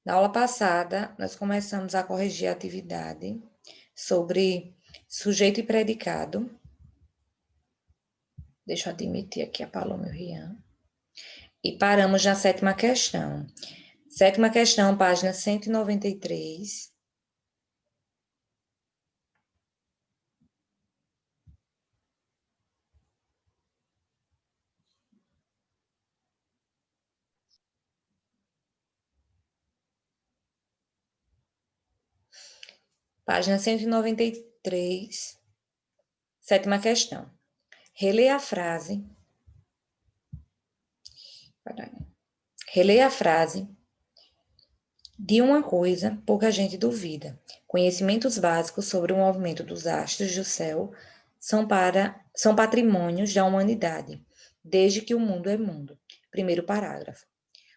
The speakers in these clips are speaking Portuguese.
Na aula passada, nós começamos a corrigir a atividade sobre sujeito e predicado. Deixa eu admitir aqui a Paloma e o Rian. E paramos na sétima questão. Sétima questão, página 193. Página 193, sétima questão. Releia a frase. Releia a frase. De uma coisa, pouca gente duvida. Conhecimentos básicos sobre o movimento dos astros do céu são patrimônios da humanidade, desde que o mundo é mundo. Primeiro parágrafo.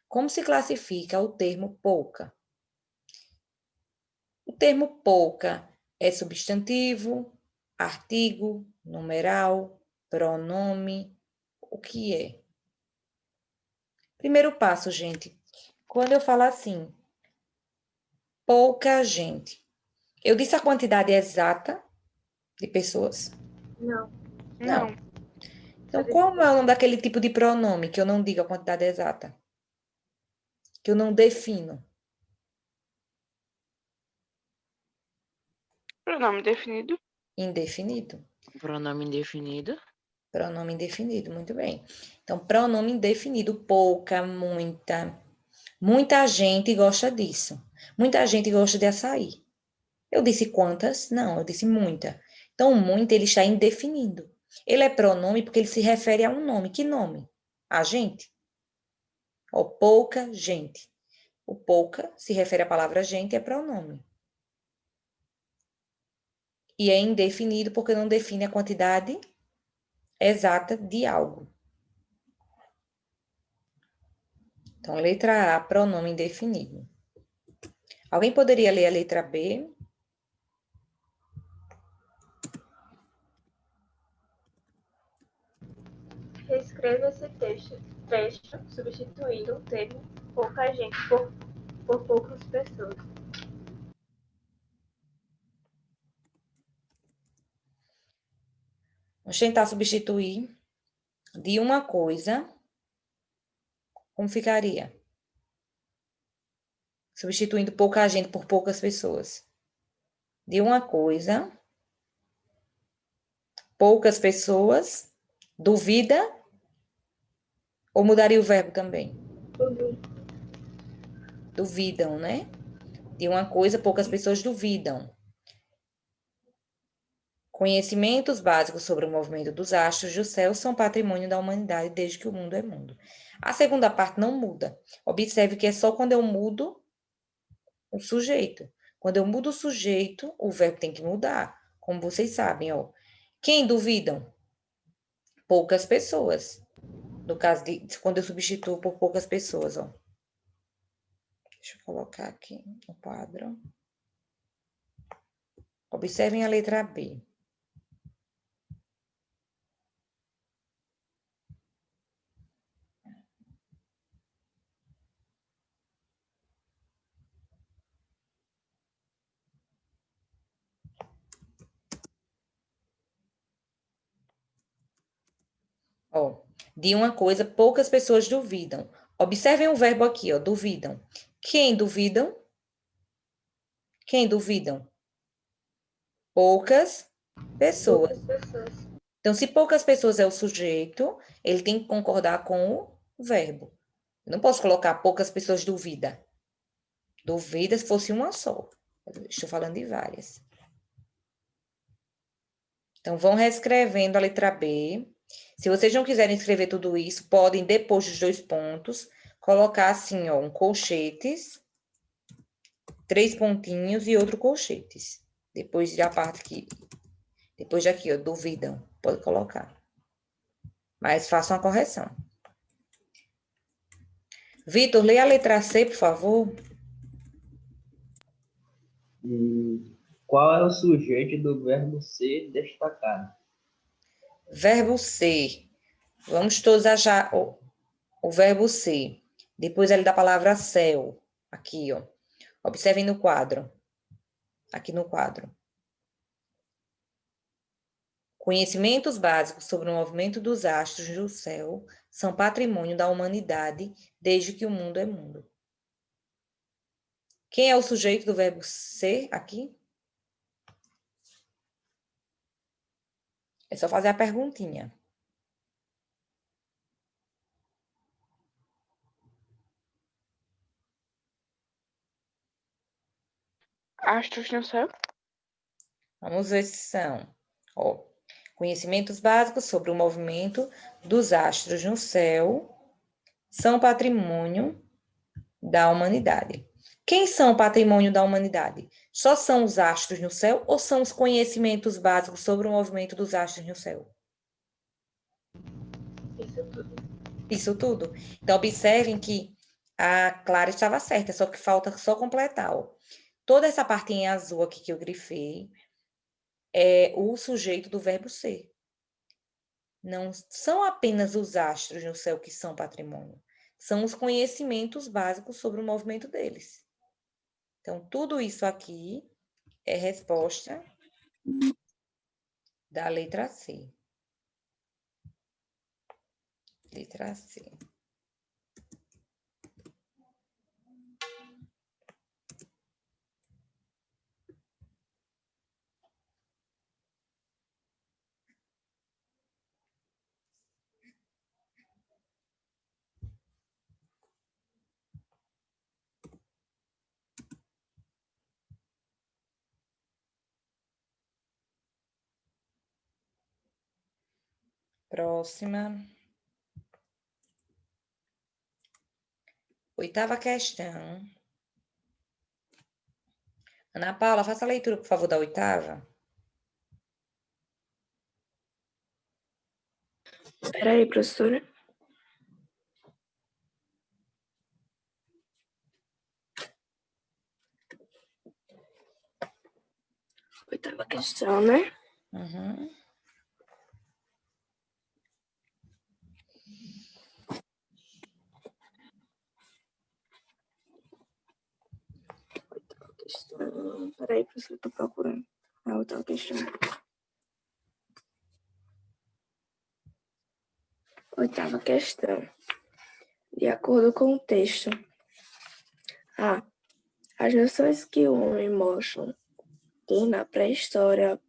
Como se classifica o termo pouca? O termo pouca é substantivo, artigo, numeral, pronome, o que é? Primeiro passo, gente. Quando eu falo assim, pouca gente, eu disse a quantidade exata de pessoas? Não. Não. Então, qual é o nome daquele tipo de pronome que eu não digo a quantidade exata? Que eu não defino? Pronome definido. Indefinido. Pronome indefinido. Pronome indefinido, muito bem. Então, pronome indefinido, pouca, muita. Muita gente gosta disso. Muita gente gosta de açaí. Eu disse quantas? Não, eu disse muita. Então, muita, ele está indefinido. Ele é pronome porque ele se refere a um nome. Que nome? A gente. Ó, pouca gente. O pouca se refere à palavra gente, é pronome. E é indefinido porque não define a quantidade exata de algo. Então, letra A, pronome indefinido. Alguém poderia ler a letra B? Reescreva esse trecho substituindo o termo pouca gente por poucas pessoas. Vamos tentar substituir de uma coisa. Como ficaria? Substituindo pouca gente por poucas pessoas. De uma coisa, poucas pessoas, duvida, ou mudaria o verbo também? Duvidam, né? De uma coisa, poucas pessoas duvidam. Conhecimentos básicos sobre o movimento dos astros do céu são patrimônio da humanidade desde que o mundo é mundo. A segunda parte não muda. Observe que é só quando eu mudo o sujeito. Quando eu mudo o sujeito, o verbo tem que mudar, como vocês sabem, ó. Quem duvidam? Poucas pessoas. No caso de quando eu substituo por poucas pessoas, ó. Deixa eu colocar aqui no quadro. Observem a letra B. Ó, de uma coisa, poucas pessoas duvidam. Observem o verbo aqui, ó, duvidam. Quem duvidam? Quem duvidam? Poucas pessoas. Então, se poucas pessoas é o sujeito, ele tem que concordar com o verbo. Eu não posso colocar poucas pessoas duvida. Duvida se fosse uma só. Estou falando de várias. Então, vão reescrevendo a letra B. Se vocês não quiserem escrever tudo isso, podem, depois dos 2 pontos, colocar assim, ó, um colchetes, 3 pontinhos e outro colchetes. Depois da parte aqui. Depois daqui, ó, duvidam. Pode colocar. Mas façam a correção. Vitor, leia a letra C, por favor. Qual é o sujeito do verbo ser destacado? Verbo ser. Vamos todos achar o verbo ser. Depois ele da palavra céu. Aqui, ó. Observem no quadro. Aqui no quadro. Conhecimentos básicos sobre o movimento dos astros do céu são patrimônio da humanidade desde que o mundo é mundo. Quem é o sujeito do verbo ser aqui? É só fazer a perguntinha. Astros no céu? Vamos ver se são. Ó, conhecimentos básicos sobre o movimento dos astros no céu são patrimônio da humanidade. Quem são o patrimônio da humanidade? Só são os astros no céu ou são os conhecimentos básicos sobre o movimento dos astros no céu? Isso tudo. Isso tudo. Então, observem que a Clara estava certa, só que falta só completar. Ó. Toda essa parte em azul aqui que eu grifei é o sujeito do verbo ser. Não são apenas os astros no céu que são patrimônio. São os conhecimentos básicos sobre o movimento deles. Então, tudo isso aqui é resposta da letra C. Letra C. Próxima. 8ª questão. Ana Paula, faça a leitura, por favor, da 8ª. Espera aí, professora. Oitava questão, né? Uhum. Questão. Espera aí, professora, eu tô procurando a oitava questão. Oitava questão. De acordo com o texto. A. As noções que o homem mostra ter na pré-história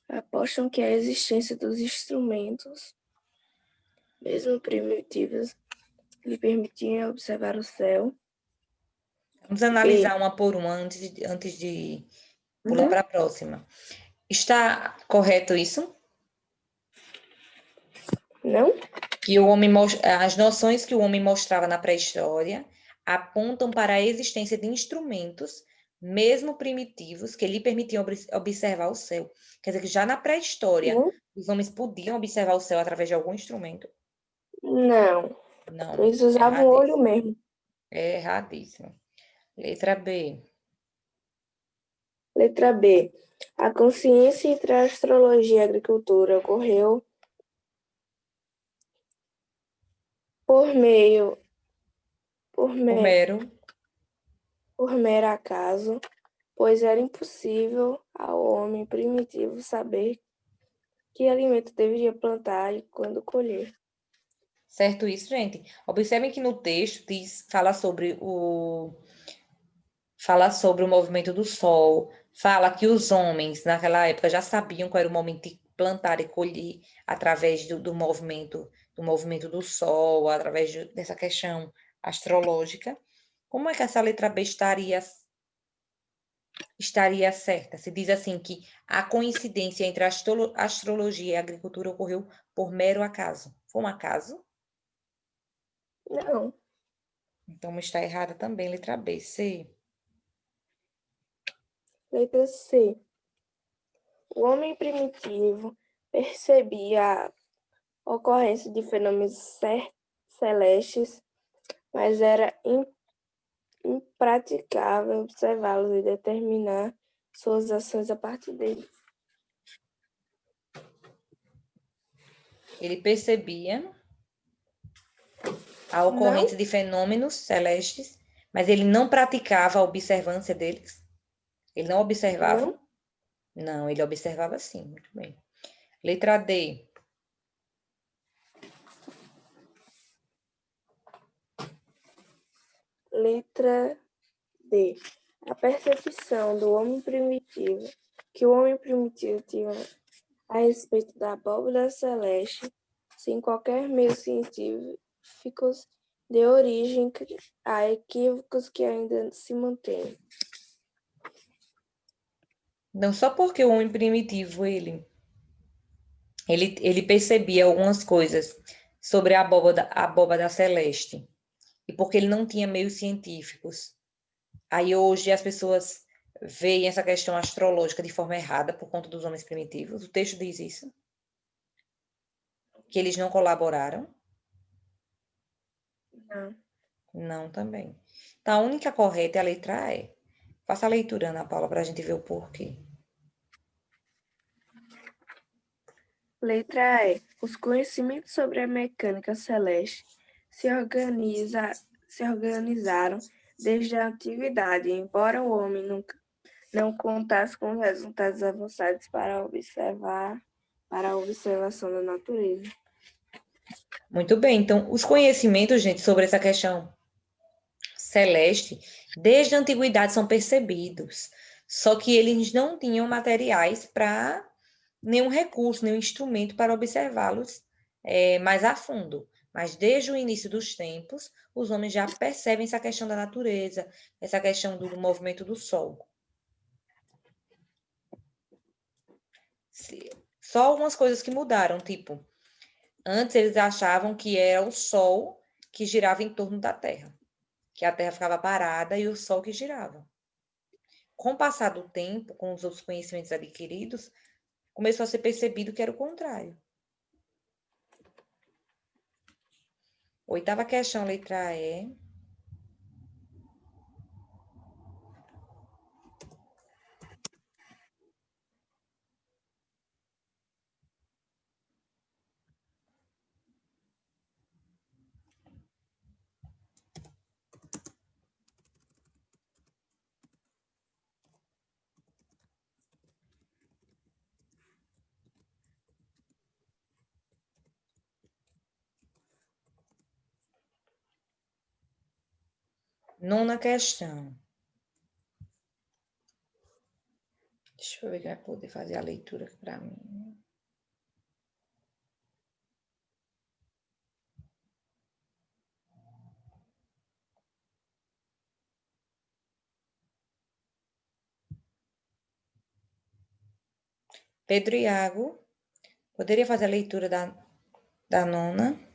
apostam que a existência dos instrumentos, mesmo primitivos, lhe permitiam observar o céu. Vamos analisar uma por uma antes de pular para a próxima. Está correto isso? Não? Que as noções que o homem mostrava na pré-história apontam para a existência de instrumentos, mesmo primitivos, que lhe permitiam observar o céu. Quer dizer que já na pré-história, os homens podiam observar o céu através de algum instrumento? Não. Não. Eles usavam o olho mesmo. É erradíssimo. Letra B. Letra B. A consciência entre a astrologia e a agricultura ocorreu por mero acaso, pois era impossível ao homem primitivo saber que alimento deveria plantar e quando colher. Certo isso, gente? Observem que no texto fala sobre o movimento do sol, fala que os homens naquela época já sabiam qual era o momento de plantar e colher através do movimento do sol, através dessa questão astrológica. Como é que essa letra B estaria certa? Se diz assim que a coincidência entre a astrologia e a agricultura ocorreu por mero acaso. Foi um acaso? Não. Então está errada também, letra B. C. Letra C. O homem primitivo percebia a ocorrência de fenômenos celestes, mas era impraticável observá-los e determinar suas ações a partir deles. Ele percebia a ocorrência de fenômenos celestes, Mas ele não praticava a observância deles? Ele não observava? Não. Não, ele observava sim, muito bem. Letra D. Letra D. A percepção do homem primitivo, que o homem primitivo tinha a respeito da abóbora celeste, sem qualquer meio científico, deu origem a equívocos que ainda se mantêm. Não só porque o homem primitivo, ele percebia algumas coisas sobre a abóbada celeste, e porque ele não tinha meios científicos. Aí hoje as pessoas veem essa questão astrológica de forma errada por conta dos homens primitivos. O texto diz isso. Que eles não colaboraram? Não. Não, também. Então, a única correta é a letra E. Faça a leitura, Ana Paula, para a gente ver o porquê. Letra E. Os conhecimentos sobre a mecânica celeste se organizaram desde a antiguidade, embora o homem nunca não contasse com resultados avançados para a observação da natureza. Muito bem. Então, os conhecimentos, gente, sobre essa questão celeste, desde a antiguidade são percebidos. Só que eles não tinham materiais para nenhum recurso, nenhum instrumento para observá-los mais a fundo. Mas desde o início dos tempos, os homens já percebem essa questão da natureza, essa questão do movimento do Sol. Só algumas coisas que mudaram, tipo, antes eles achavam que era o Sol que girava em torno da Terra, que a Terra ficava parada e o Sol que girava. Com o passar do tempo, com os outros conhecimentos adquiridos, começou a ser percebido que era o contrário. Oitava questão, letra E. Nona questão. Deixa eu ver quem vai poder fazer a leitura aqui para mim. Pedro Iago, poderia fazer a leitura da nona?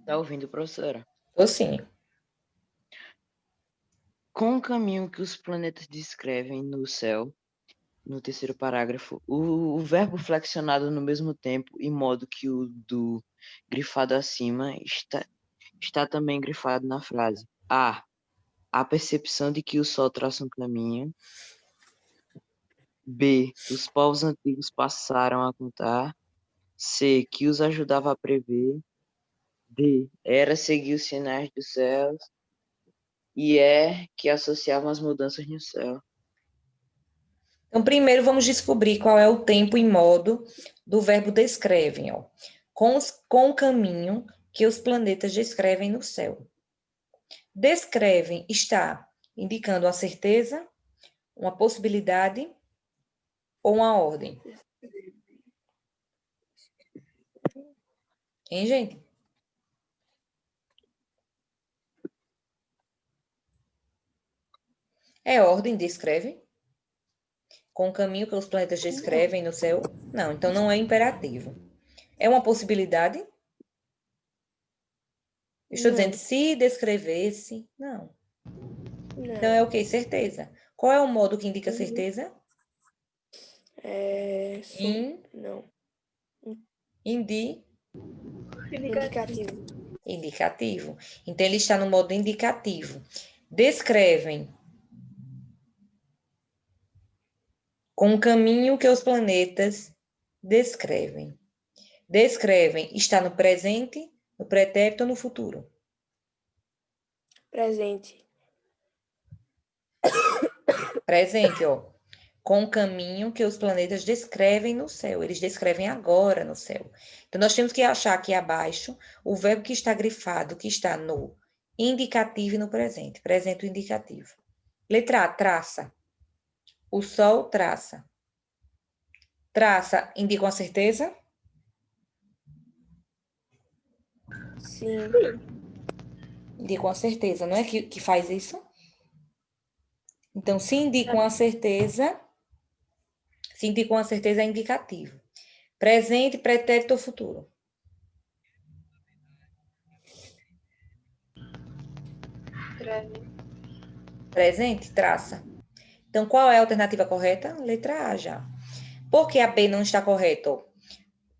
Tá ouvindo, professora? Ou sim. Com o caminho que os planetas descrevem no céu, no terceiro parágrafo, o verbo flexionado no mesmo tempo e modo que o do grifado acima está também grifado na frase. A percepção de que o Sol traça um caminho. B. Os povos antigos passaram a contar. C. Que os ajudava a prever. D. Era seguir os sinais dos céus. E que associavam as mudanças no céu. Então, primeiro vamos descobrir qual é o tempo e modo do verbo descrevem, ó. Com o caminho que os planetas descrevem no céu. Descrevem está indicando uma certeza, uma possibilidade ou uma ordem. Hein, gente? É ordem, descreve? Com o caminho que os planetas descrevem no céu? Não, então não é imperativo. É uma possibilidade? Eu estou dizendo se descrevesse. Não. Então é o quê? Certeza. Qual é o modo que indica certeza? Não. Indi. Indicativo. Indicativo. Então, ele está no modo indicativo. Descrevem com o caminho que os planetas descrevem. Descrevem está no presente, no pretérito ou no futuro? Presente. Presente, ó. Com o caminho que os planetas descrevem no céu. Eles descrevem agora no céu. Então, nós temos que achar aqui abaixo o verbo que está grifado, que está no indicativo e no presente. Presente o indicativo. Letra A, traça. O sol traça. Traça indica uma certeza? Sim. Indica uma certeza, não é que faz isso? Então, se indica uma certeza é indicativo. Presente, pretérito ou futuro? Presente. Presente, traça. Então, qual é a alternativa correta? Letra A já. Por que a B não está correta?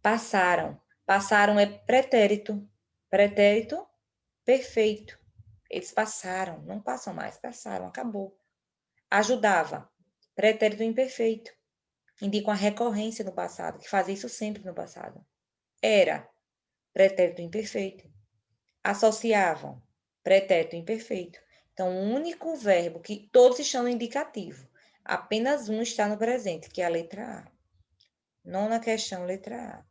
Passaram. Passaram é pretérito. Pretérito perfeito. Eles passaram, não passam mais, passaram, acabou. Ajudava. Pretérito imperfeito. Indica uma recorrência no passado, que fazia isso sempre no passado. Era. Pretérito imperfeito. Associavam. Pretérito imperfeito. Então, o único verbo que todos estão no indicativo. Apenas um está no presente, que é a letra A. Nona questão, letra A.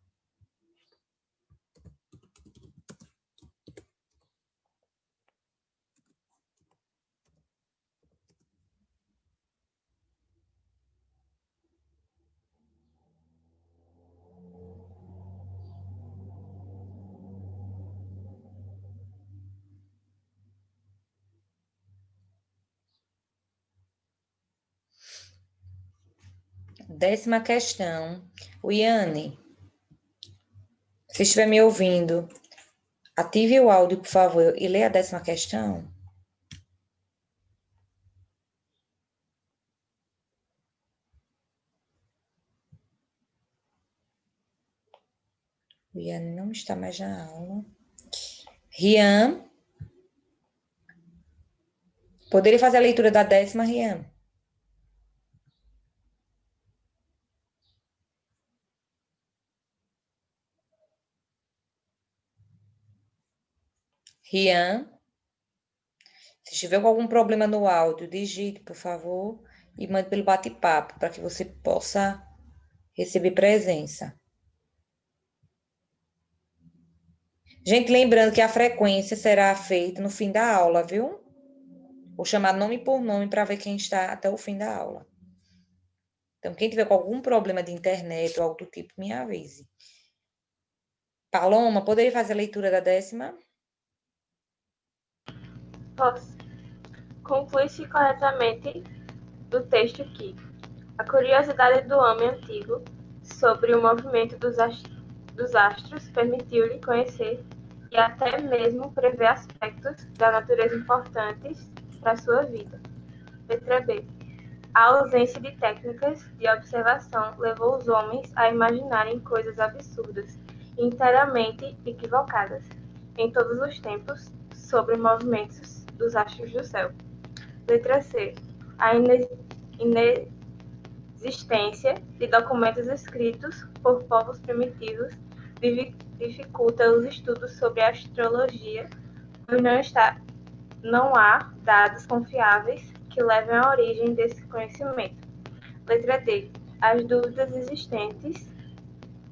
Décima questão. O Iane, se estiver me ouvindo, ative o áudio, por favor, e leia a décima questão. O Iane não está mais na aula. Rian, poderia fazer a leitura da décima, Rian? Rian, se estiver com algum problema no áudio, digite, por favor, e mande pelo bate-papo, para que você possa receber presença. Gente, lembrando que a frequência será feita no fim da aula, viu? Vou chamar nome por nome para ver quem está até o fim da aula. Então, quem tiver com algum problema de internet ou algo do tipo, me avise. Paloma, poderia fazer a leitura da décima? Posso. Conclui-se corretamente do texto que a curiosidade do homem antigo sobre o movimento dos astros permitiu-lhe conhecer e até mesmo prever aspectos da natureza importantes para a sua vida. Letra B. A ausência de técnicas de observação levou os homens a imaginarem coisas absurdas e inteiramente equivocadas, em todos os tempos, sobre movimentos dos astros do céu. Letra C. A inexistência de documentos escritos por povos primitivos dificulta os estudos sobre a astrologia, pois não há dados confiáveis que levem à origem desse conhecimento. Letra D. As dúvidas existentes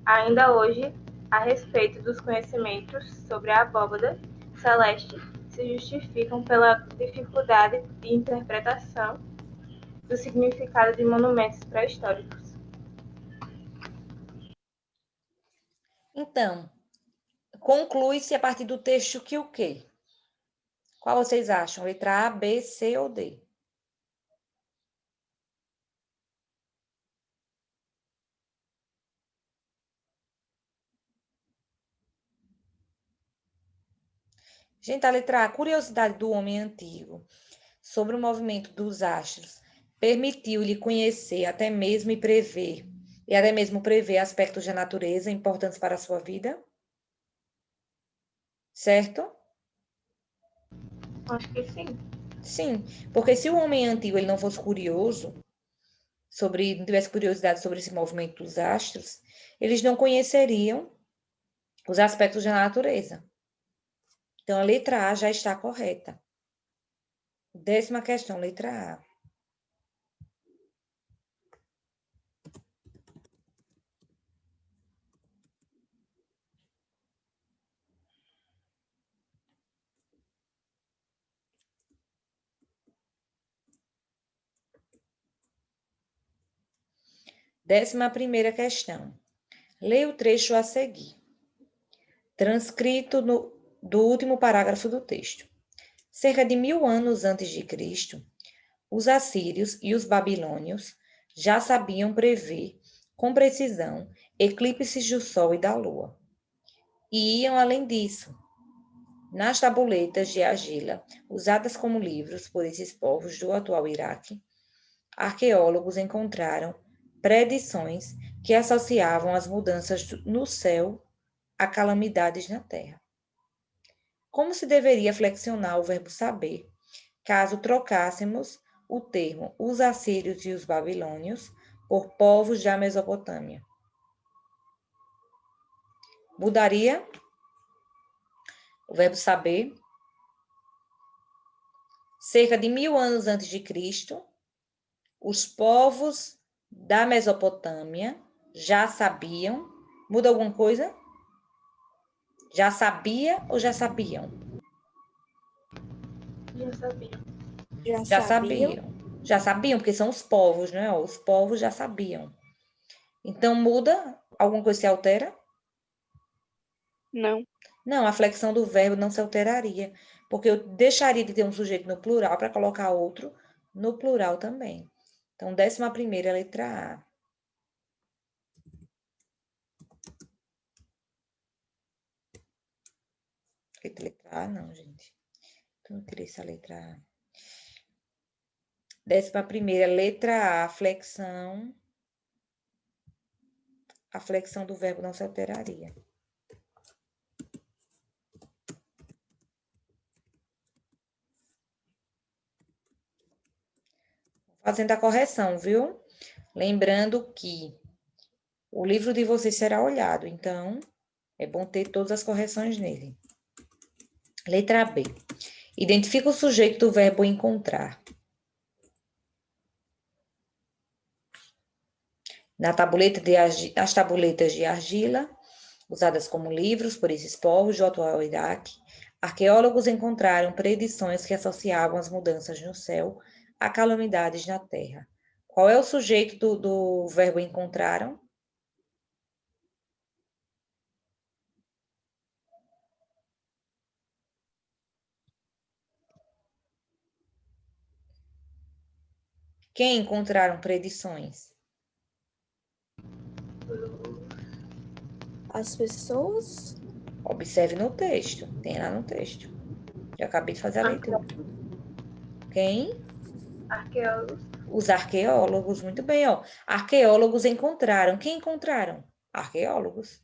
ainda hoje a respeito dos conhecimentos sobre a abóbada celeste se justificam pela dificuldade de interpretação do significado de monumentos pré-históricos. Então, conclui-se a partir do texto que o quê? Qual vocês acham? Letra A, B, C ou D? Gente, a letra A, curiosidade do homem antigo sobre o movimento dos astros permitiu-lhe conhecer até mesmo prever aspectos da natureza importantes para a sua vida? certo? Acho que sim. Sim, porque se o homem antigo ele não fosse curioso não tivesse curiosidade sobre esse movimento dos astros, eles não conheceriam os aspectos da natureza. Então, a letra A já está correta. 10ª questão, letra A. Décima primeira questão. Leia o trecho a seguir, transcrito do último parágrafo do texto. Cerca de 1000 anos antes de Cristo, os assírios e os babilônios já sabiam prever com precisão eclipses do Sol e da Lua. E iam além disso. Nas tabuletas de argila, usadas como livros por esses povos do atual Iraque, arqueólogos encontraram predições que associavam as mudanças no céu a calamidades na terra. Como se deveria flexionar o verbo saber, caso trocássemos o termo os assírios e os babilônios por povos da Mesopotâmia? Mudaria o verbo saber. Cerca de 1000 anos antes de Cristo, os povos da Mesopotâmia já sabiam. Muda alguma coisa? Já sabia ou já sabiam? Já sabia. Já sabiam. Já sabiam, porque são os povos, né? Os povos já sabiam. Então, muda? Alguma coisa se altera? Não. Não, a flexão do verbo não se alteraria, porque eu deixaria de ter um sujeito no plural para colocar outro no plural também. Então, 11ª, letra A. Letra A, não, gente. Eu não queria essa letra A. 11ª, letra A, flexão. A flexão do verbo não se alteraria. Fazendo a correção, viu? Lembrando que o livro de vocês será olhado, então é bom ter todas as correções nele. Letra B. Identifica o sujeito do verbo encontrar. As tabuletas de argila, usadas como livros por esses povos do atual Iraque, arqueólogos encontraram predições que associavam as mudanças no céu a calamidades na terra. Qual é o sujeito do verbo encontraram? Quem encontraram predições? As pessoas? Observe no texto, tem lá no texto. Eu acabei de fazer a leitura. Quem? Arqueólogos. Os arqueólogos, muito bem, ó. Arqueólogos encontraram. Quem encontraram? Arqueólogos.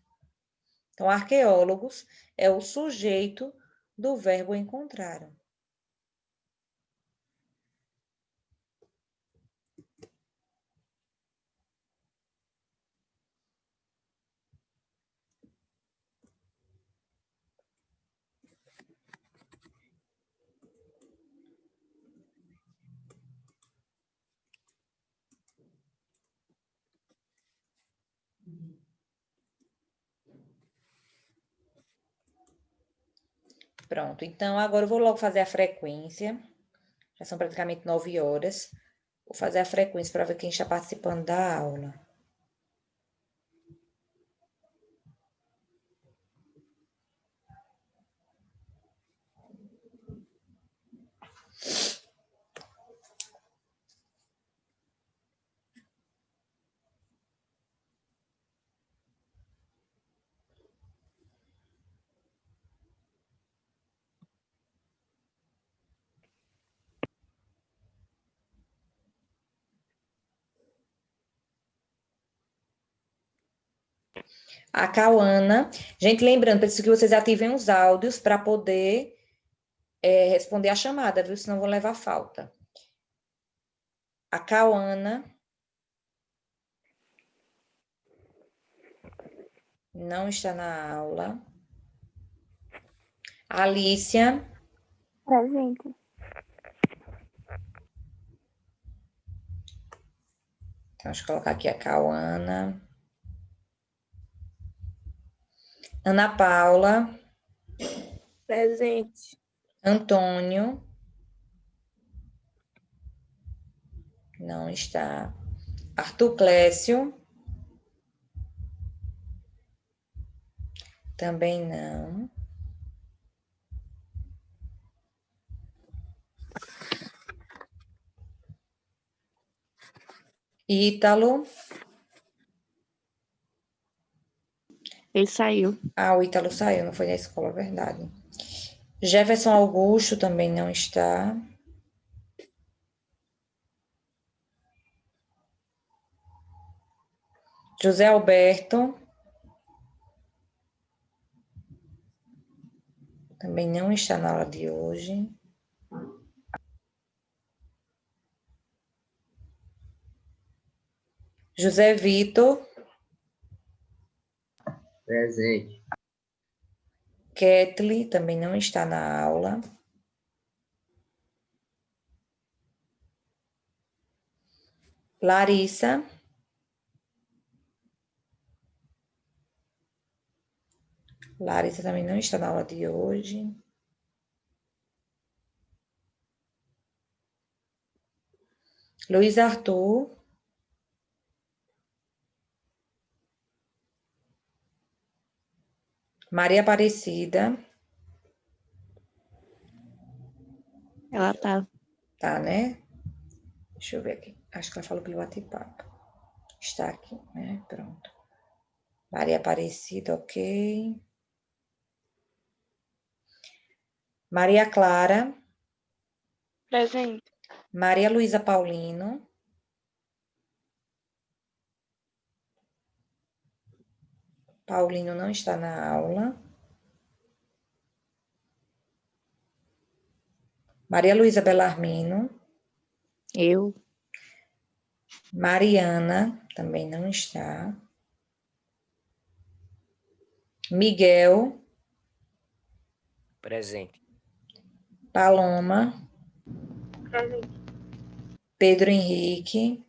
Então, arqueólogos é o sujeito do verbo encontraram. Pronto, então agora eu vou logo fazer a frequência. Já são praticamente 9 horas. Vou fazer a frequência para ver quem está participando da aula. A Cauana. Gente, lembrando, preciso que vocês ativem os áudios para poder responder a chamada, viu? Senão vou levar falta. A Cauana. Não está na aula. A Alicia. Presente. Então, deixa eu colocar aqui a Cauana. Ana Paula. Presente. Antônio. Não está. Arthur Clécio. Também não. Ítalo. Ele saiu. Ah, o Ítalo saiu, não foi da escola, verdade. Jefferson Augusto também não está. José Alberto. Também não está na aula de hoje. José Vitor. Presente. Ketli também não está na aula. Larissa. Larissa também não está na aula de hoje. Luiz Arthur. Maria Aparecida. Ela tá. Tá, né? Deixa eu ver aqui. Acho que ela falou pelo WhatsApp. Está aqui, né? Pronto. Maria Aparecida, ok. Maria Clara. Presente. Maria Luísa Paulino. Paulino não está na aula. Maria Luísa Belarmino. Eu. Mariana também não está. Miguel. Presente. Paloma. Presente. Pedro Henrique.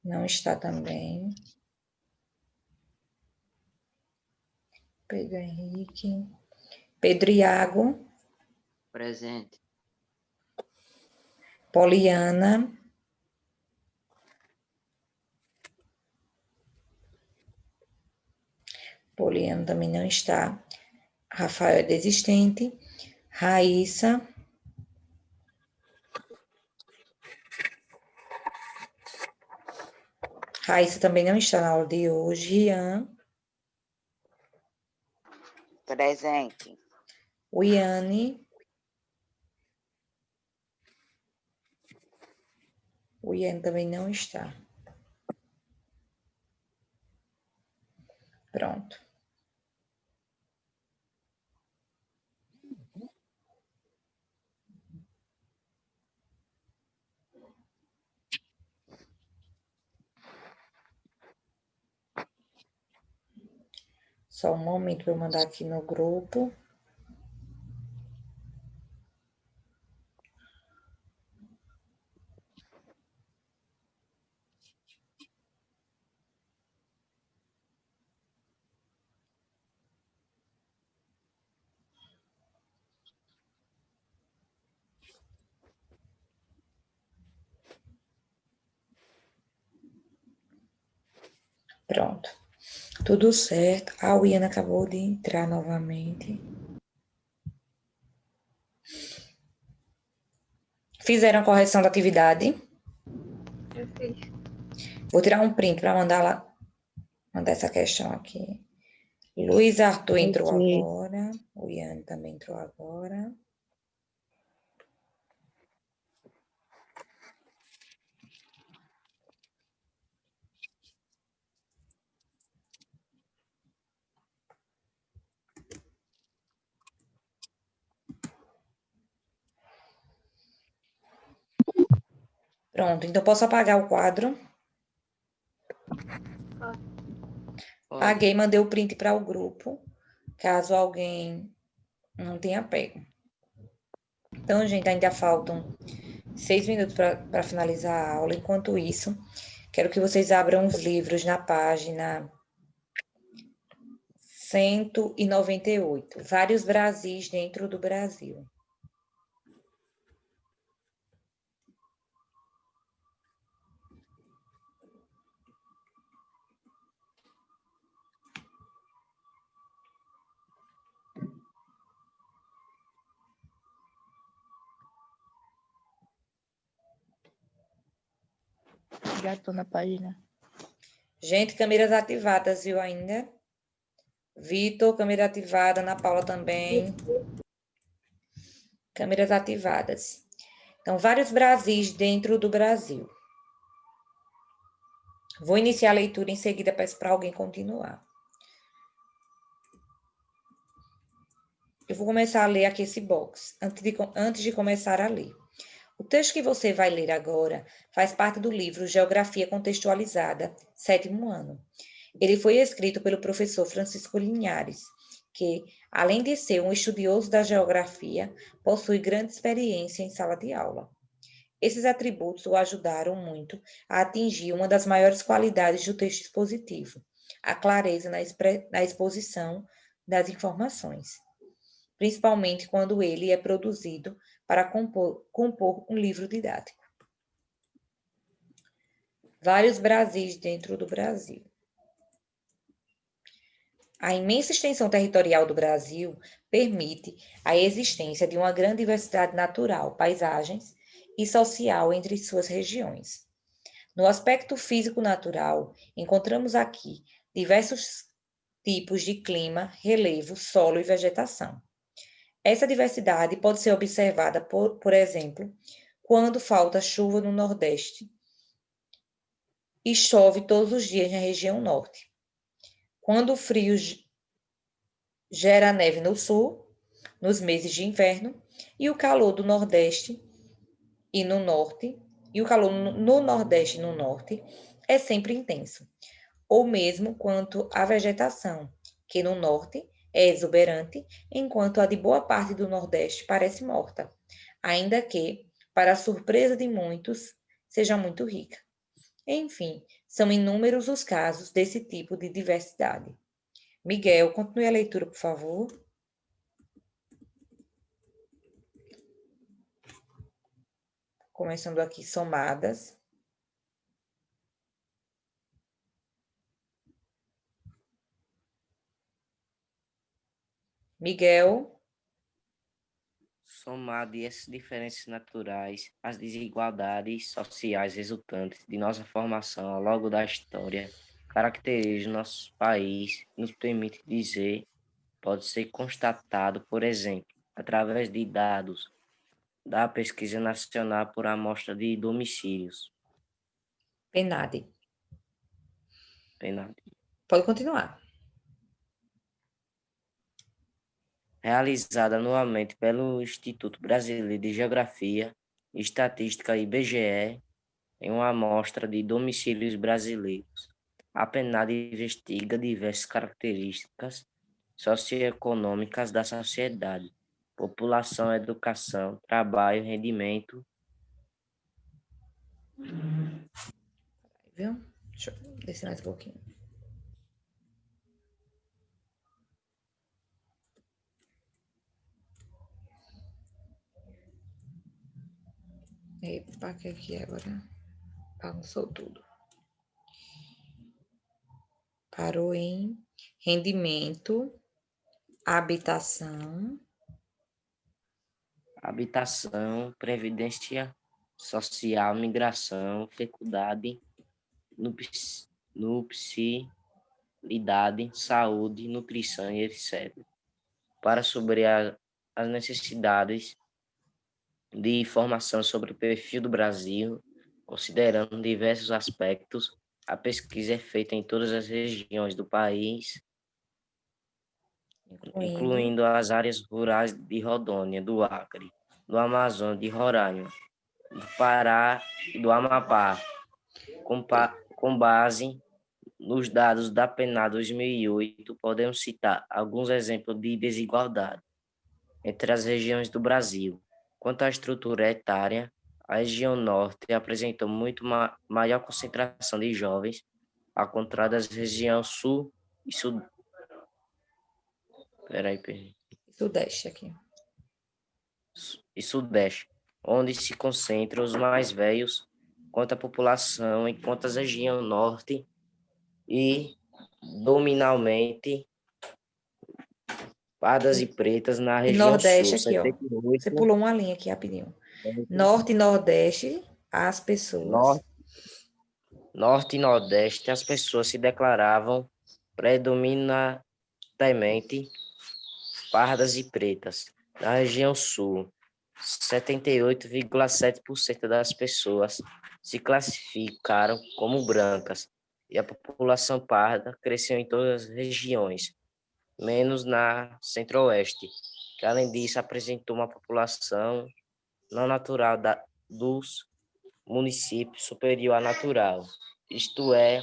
Não está também. Pedro Henrique. Pedro Iago. Presente. Poliana. Poliana também não está. Rafael é desistente. Raíssa. Raíssa também não está na aula de hoje. Rian. Presente. Wiane. Wiane também não está. Pronto. Só um momento para eu mandar aqui no grupo. Pronto. Tudo certo. A Wiana acabou de entrar novamente. Fizeram a correção da atividade? Eu fiz. Vou tirar um print para mandar lá. Mandar essa questão aqui. Luiz Arthur entrou Ok. agora. O Ian também entrou agora. Pronto, então posso apagar o quadro? Apaguei, mandei o print para o grupo, caso alguém não tenha pego. Então, gente, ainda faltam 6 minutos para finalizar a aula. Enquanto isso, quero que vocês abram os livros na página 198. Vários Brasis dentro do Brasil. Já tô na página. Gente, câmeras ativadas, viu ainda? Vitor, câmera ativada. Ana Paula também. Câmeras ativadas. Então, vários Brasis dentro do Brasil. Vou iniciar a leitura, em seguida peço para alguém continuar. Eu vou começar a ler aqui esse box, antes de começar a ler. O texto que você vai ler agora faz parte do livro Geografia Contextualizada, 7º ano. Ele foi escrito pelo professor Francisco Linhares, que, além de ser um estudioso da geografia, possui grande experiência em sala de aula. Esses atributos o ajudaram muito a atingir uma das maiores qualidades do texto expositivo, a clareza na exposição das informações, principalmente quando ele é produzido para compor um livro didático. Vários Brasis dentro do Brasil. A imensa extensão territorial do Brasil permite a existência de uma grande diversidade natural, paisagens e social entre suas regiões. No aspecto físico-natural, encontramos aqui diversos tipos de clima, relevo, solo e vegetação. Essa diversidade pode ser observada, por exemplo, quando falta chuva no Nordeste e chove todos os dias na região Norte. Quando o frio gera neve no Sul, nos meses de inverno, e o calor do Nordeste e no Norte, e o calor no Nordeste e no Norte é sempre intenso. Ou mesmo quanto à vegetação, que no Norte é exuberante, enquanto a de boa parte do Nordeste parece morta, ainda que, para a surpresa de muitos, seja muito rica. Enfim, são inúmeros os casos desse tipo de diversidade. Miguel, continue a leitura, por favor. Começando aqui, somadas. Miguel. Somado essas diferenças naturais, as desigualdades sociais resultantes de nossa formação ao longo da história, caracterizam nosso país, nos permite dizer, pode ser constatado, por exemplo, através de dados da Pesquisa Nacional por Amostra de Domicílios. Penade. Penade. Pode continuar. Realizada anualmente pelo Instituto Brasileiro de Geografia e Estatística, IBGE, em uma amostra de domicílios brasileiros. A PNAD investiga diversas características socioeconômicas da sociedade, população, educação, trabalho, rendimento. Viu? Deixa eu descer mais um pouquinho. Epa, que aqui agora bagunçou tudo. Parou em rendimento, habitação, Previdência social, migração, fecundidade, nupcialidade, saúde, nutrição e etc. Para sobre as necessidades de informação sobre o perfil do Brasil, considerando diversos aspectos, a pesquisa é feita em todas as regiões do país, incluindo as áreas rurais de Rondônia, do Acre, do Amazonas, de Roraima, do Pará e do Amapá, com base nos dados da PNAD 2008, podemos citar alguns exemplos de desigualdade entre as regiões do Brasil. Quanto à estrutura etária, a região norte apresentou muito maior concentração de jovens, ao contrário das regiões sul e sul. Sudeste aqui. E sudeste, onde se concentram os mais velhos quanto à população, enquanto a região norte e dominalmente pardas e pretas na E região Nordeste sul, aqui, ó. 78, Você pulou uma linha aqui rapidinho. Norte e Nordeste, as pessoas. Norte e Nordeste, as pessoas se declaravam predominantemente pardas e pretas. Na região sul, 78,7% das pessoas se classificaram como brancas e a população parda cresceu em todas as regiões, menos na centro-oeste, que além disso apresentou uma população não natural dos municípios superior à natural, isto é,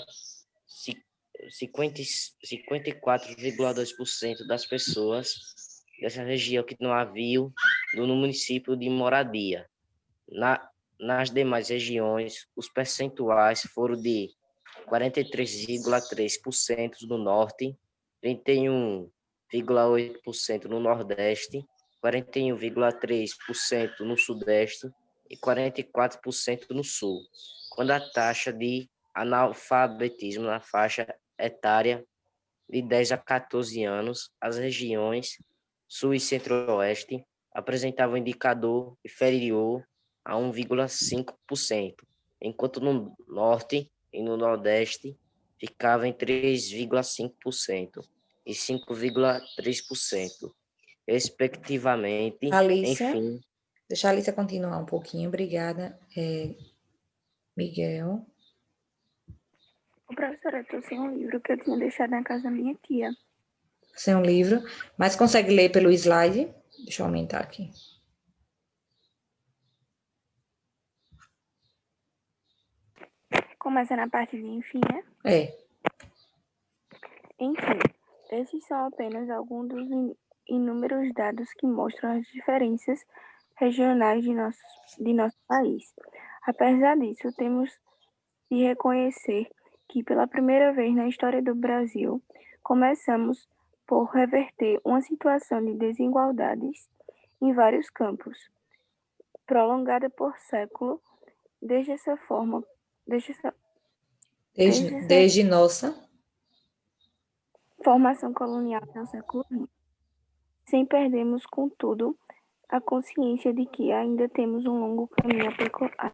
54,2% das pessoas dessa região que não haviam no município de moradia. Nas demais regiões, os percentuais foram de 43,3% no norte, 31,8% no nordeste, 41,3% no sudeste e 44% no sul, quando a taxa de analfabetismo na faixa etária de 10 a 14 anos, as regiões sul e centro-oeste apresentavam indicador inferior a 1,5%, enquanto no norte e no nordeste ficava em 3,5% e 5,3%, respectivamente. Alicia, Enfim, deixa a Alicia continuar um pouquinho, obrigada. Miguel. Professora, eu tô sem um livro que eu tinha deixado na casa da minha tia. Sem um livro, mas consegue ler pelo slide? Deixa eu aumentar aqui. Começa na parte de enfim, né? É. Enfim, esses são apenas alguns dos inúmeros dados que mostram as diferenças regionais de nosso país. Apesar disso, temos de reconhecer que, pela primeira vez na história do Brasil, começamos por reverter uma situação de desigualdades em vários campos, prolongada por séculos, desde nossa formação colonial no século XX, sem perdermos, contudo, a consciência de que ainda temos um longo caminho a percorrer.